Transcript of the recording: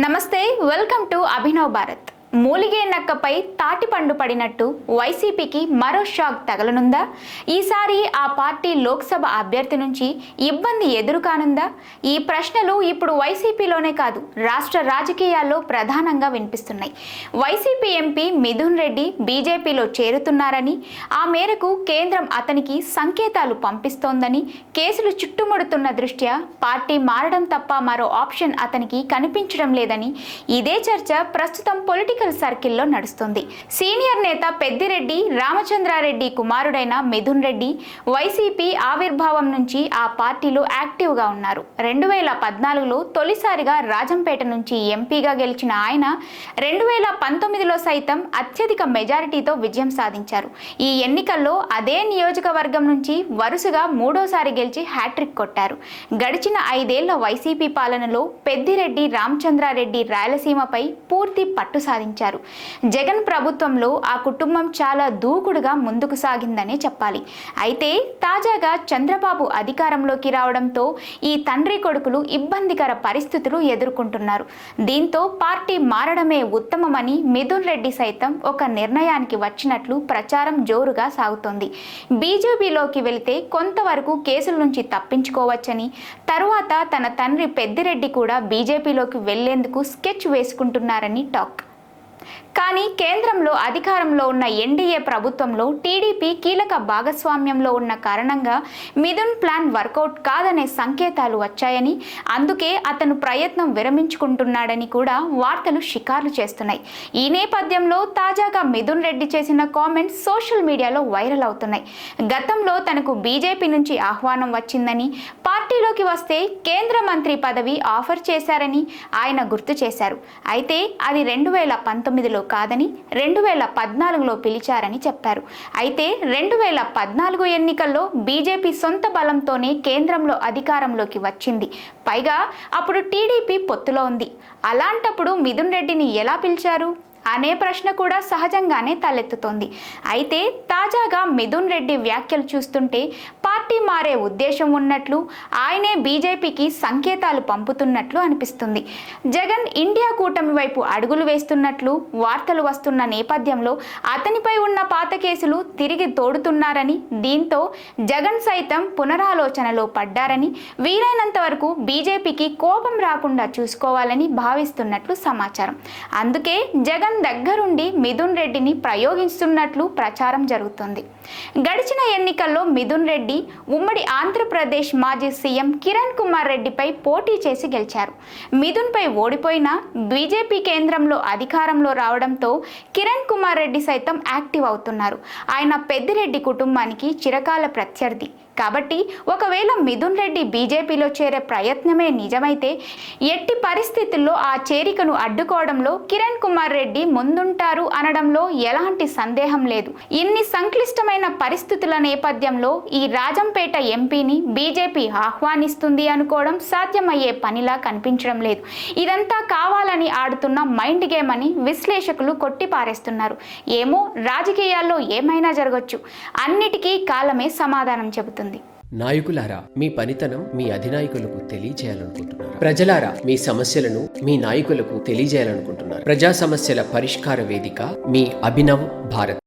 నమస్తే, welcome to Abhinav Bharat. మూలిగే నక్కపై తాటిపండు పడినట్టు వైసీపీకి మరో షాక్ తగలనుందా? ఈసారి ఆ పార్టీ లోక్సభ అభ్యర్థి నుంచి ఇబ్బంది ఎదురుకానుందా? ఈ ప్రశ్నలు ఇప్పుడు వైసీపీలోనే కాదు, రాష్ట్ర రాజకీయాల్లో ప్రధానంగా వినిపిస్తున్నాయి. వైసీపీ ఎంపీ మిథున్ రెడ్డి బీజేపీలో చేరుతున్నారని, ఆ మేరకు కేంద్రం అతనికి సంకేతాలు పంపిస్తోందని, కేసులు చుట్టుముడుతున్న దృష్ట్యా పార్టీ మారడం తప్ప మరో ఆప్షన్ అతనికి కనిపించడం లేదని ఇదే చర్చ ప్రస్తుతం పొలిటికల్ సర్కిల్లో నడుస్తుంది. సీనియర్ నేత పెద్దిరెడ్డి రామచంద్రారెడ్డి కుమారుడైన మిథున్ రెడ్డి వైసీపీ ఆవిర్భావం నుంచి ఆ పార్టీలో యాక్టివ్గా ఉన్నారు. 2014లో తొలిసారిగా రాజంపేట నుంచి ఎంపీగా గెలిచిన ఆయన 2019లో సైతం అత్యధిక మెజారిటీతో విజయం సాధించారు. ఈ ఎన్నికల్లో అదే నియోజకవర్గం నుంచి వరుసగా మూడోసారి గెలిచి హ్యాట్రిక్ కొట్టారు. గడిచిన 5 ఏళ్ల వైసీపీ పాలనలో పెద్దిరెడ్డి రామచంద్రారెడ్డి రాయలసీమపై పూర్తి పట్టు సాధించారు. జగన్ ప్రభుత్వంలో ఆ కుటుంబం చాలా దూకుడుగా ముందుకు సాగిందనే చెప్పాలి. అయితే తాజాగా చంద్రబాబు అధికారంలోకి రావడంతో ఈ తండ్రి కొడుకులు ఇబ్బందికర పరిస్థితులు ఎదుర్కొంటున్నారు. దీంతో పార్టీ మారడమే ఉత్తమమని మిథున్ రెడ్డి సైతం ఒక నిర్ణయానికి వచ్చినట్లు ప్రచారం జోరుగా సాగుతోంది. బీజేపీలోకి వెళితే కొంతవరకు కేసుల నుంచి తప్పించుకోవచ్చని, తరువాత తన తండ్రి పెద్దిరెడ్డి కూడా బీజేపీలోకి వెళ్లేందుకు స్కెచ్ వేసుకుంటున్నారని టాక్. కానీ కేంద్రంలో అధికారంలో ఉన్న ఎన్డీఏ ప్రభుత్వంలో టీడీపీ కీలక భాగస్వామ్యంలో ఉన్న కారణంగా మిథున్ ప్లాన్ వర్కౌట్ కాదనే సంకేతాలు వచ్చాయని, అందుకే అతను ప్రయత్నం విరమించుకుంటున్నాడని కూడా వార్తలు షికార్లు చేస్తున్నాయి. ఈ నేపథ్యంలో తాజాగా మిథున్ రెడ్డి చేసిన కామెంట్స్ సోషల్ మీడియాలో వైరల్ అవుతున్నాయి. గతంలో తనకు బీజేపీ నుంచి ఆహ్వానం వచ్చిందని, పార్టీలోకి వస్తే కేంద్ర మంత్రి పదవి ఆఫర్ చేశారని ఆయన గుర్తు చేశారు. అయితే అది 2019లో కాదని 2014లో పిలిచారని చెప్పారు. అయితే 2014 ఎన్నికల్లో బీజేపీ సొంత బలంతోనే కేంద్రంలో అధికారంలోకి వచ్చింది. పైగా అప్పుడు టీడీపీ పొత్తులో ఉంది. అలాంటప్పుడు మిథున్ రెడ్డిని ఎలా పిలిచారు అనే ప్రశ్న కూడా సహజంగానే తలెత్తుతోంది. అయితే తాజాగా మిథున్ రెడ్డి వ్యాఖ్యలు చూస్తుంటే పార్టీ మారే ఉద్దేశం ఉన్నట్లు, ఆయనే బీజేపీకి సంకేతాలు పంపుతున్నట్లు అనిపిస్తుంది. జగన్ ఇండియా కూటమి వైపు అడుగులు వేస్తున్నట్లు వార్తలు వస్తున్న నేపథ్యంలో అతనిపై ఉన్న పాత కేసులు తిరిగి తోడుతున్నారని, దీంతో జగన్ సైతం పునరాలోచనలో పడ్డారని, వీలైనంత వరకు బీజేపీకి కోపం రాకుండా చూసుకోవాలని భావిస్తున్నట్లు సమాచారం. అందుకే జగన్ దగ్గరుండి మిథున్ రెడ్డిని ప్రయోగిస్తున్నట్లు ప్రచారం జరుగుతుంది. గడిచిన ఎన్నికల్లో మిథున్ రెడ్డి ఉమ్మడి ఆంధ్రప్రదేశ్ మాజీ సీఎం కిరణ్ కుమార్ రెడ్డిపై పోటీ చేసి గెలిచారు. మిథున్ పై ఓడిపోయినా బీజేపీ కేంద్రంలో అధికారంలో రావడంతో కిరణ్ కుమార్ రెడ్డి సైతం యాక్టివ్ అవుతున్నారు. ఆయన పెద్దిరెడ్డి కుటుంబానికి చిరకాల ప్రత్యర్థి కాబట్టి ఒకవేళ మిథున్ రెడ్డి బీజేపీలో చేరే ప్రయత్నమే నిజమైతే ఎట్టి పరిస్థితుల్లో ఆ చేరికను అడ్డుకోవడంలో కిరణ్ కుమార్ రెడ్డి ముందుంటారు అనడంలో ఎలాంటి సందేహం లేదు. ఇన్ని సంక్లిష్టమైన పరిస్థితుల నేపథ్యంలో ఈ రాజంపేట ఎంపీని బీజేపీ ఆహ్వానిస్తుంది అనుకోవడం సాధ్యమయ్యే పనిలా కనిపించడం లేదు. ఇదంతా కావాలని ఆడుతున్న మైండ్ గేమ్ అని విశ్లేషకులు కొట్టిపారేస్తున్నారు. ఏమో, రాజకీయాల్లో ఏమైనా జరగచ్చు. అన్నిటికీ కాలమే సమాధానం చెబుతుంది. నాయకులారా, మీ పనితనం మీ అధినాయకులకు తెలియజేయాలనుకుంటున్నారు. ప్రజలారా, మీ సమస్యలను మీ నాయకులకు తెలియజేయాలనుకుంటున్నారు. ప్రజా సమస్యల పరిష్కార వేదిక మీ అభినవ్ భారత్.